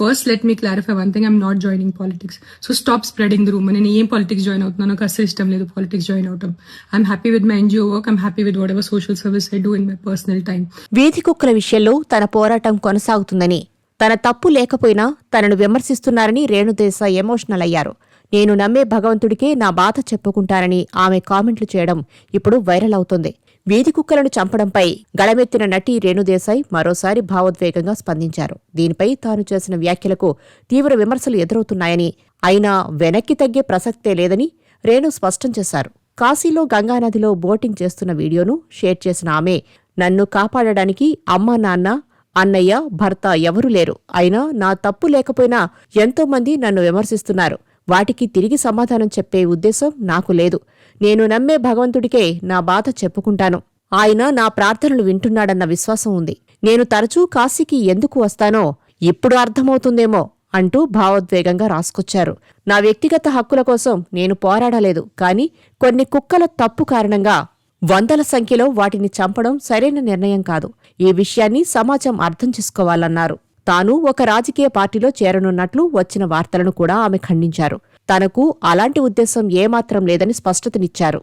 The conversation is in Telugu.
First let me clarify one thing, I'm not joining politics. So stop spreading the rumour. నేను ఏం పాలిటిక్స్ జాయిన్ అవుతున్నాను, నాకు అసలు ఇష్టం లేదు పాలిటిక్స్ జాయిన్ అవటం. I'm happy with my NGO work, I'm happy with what ever social service I do in my personal time. వీధి కుక్కల విషయంలో తన పోరాటం కొనసాగుతుందని, తన తప్పు లేకపోయినా తనను విమర్శిస్తున్నారని రేణుదేశాయ్ ఎమోషనల్ అయ్యారు. నేను నమ్మే భగవంతుడికే నా బాధ చెప్పుకుంటానని ఆమె కామెంట్లు చేయడం ఇప్పుడు వైరల్ అవుతోంది. వీధి కుక్కలను చంపడంపై గళమెత్తిన నటి రేణుదేశాయ్ మరోసారి భావోద్వేగంగా స్పందించారు. దీనిపై తాను చేసిన వ్యాఖ్యలకు తీవ్ర విమర్శలు ఎదురవుతున్నాయని, అయినా వెనక్కి తగ్గే ప్రసక్తే లేదని రేణు స్పష్టం చేశారు. కాశీలో గంగానదిలో బోటింగ్ చేస్తున్న వీడియోను షేర్ చేసిన ఆమె, నన్ను కాపాడడానికి అమ్మా, నాన్న, అన్నయ్య, భర్త ఎవరూ లేరు. అయినా నా తప్పు లేకపోయినా ఎంతోమంది నన్ను విమర్శిస్తున్నారు. వాటికి తిరిగి సమాధానం చెప్పే ఉద్దేశం నాకు లేదు. నేను నమ్మే భగవంతుడికే నా బాధ చెప్పుకుంటాను. ఆయన నా ప్రార్థనలు వింటున్నాడన్న విశ్వాసం ఉంది. నేను తరచూ కాశీకి ఎందుకు వస్తానో ఇప్పుడు అర్థమవుతుందేమో అంటూ భావోద్వేగంగా రాసుకొచ్చారు. నా వ్యక్తిగత హక్కుల కోసం నేను పోరాడలేదు, కానీ కొన్ని కుక్కల తప్పు కారణంగా వందల సంఖ్యలో వాటిని చంపడం సరైన నిర్ణయం కాదు. ఈ విషయాన్ని సమాజం అర్థం చేసుకోవాలన్నారు. తాను ఒక రాజకీయ పార్టీలో చేరనున్నట్లు వచ్చిన వార్తలను కూడా ఆమె ఖండించారు. తనకు అలాంటి ఉద్దేశం ఏమాత్రం లేదని స్పష్టతనిచ్చారు.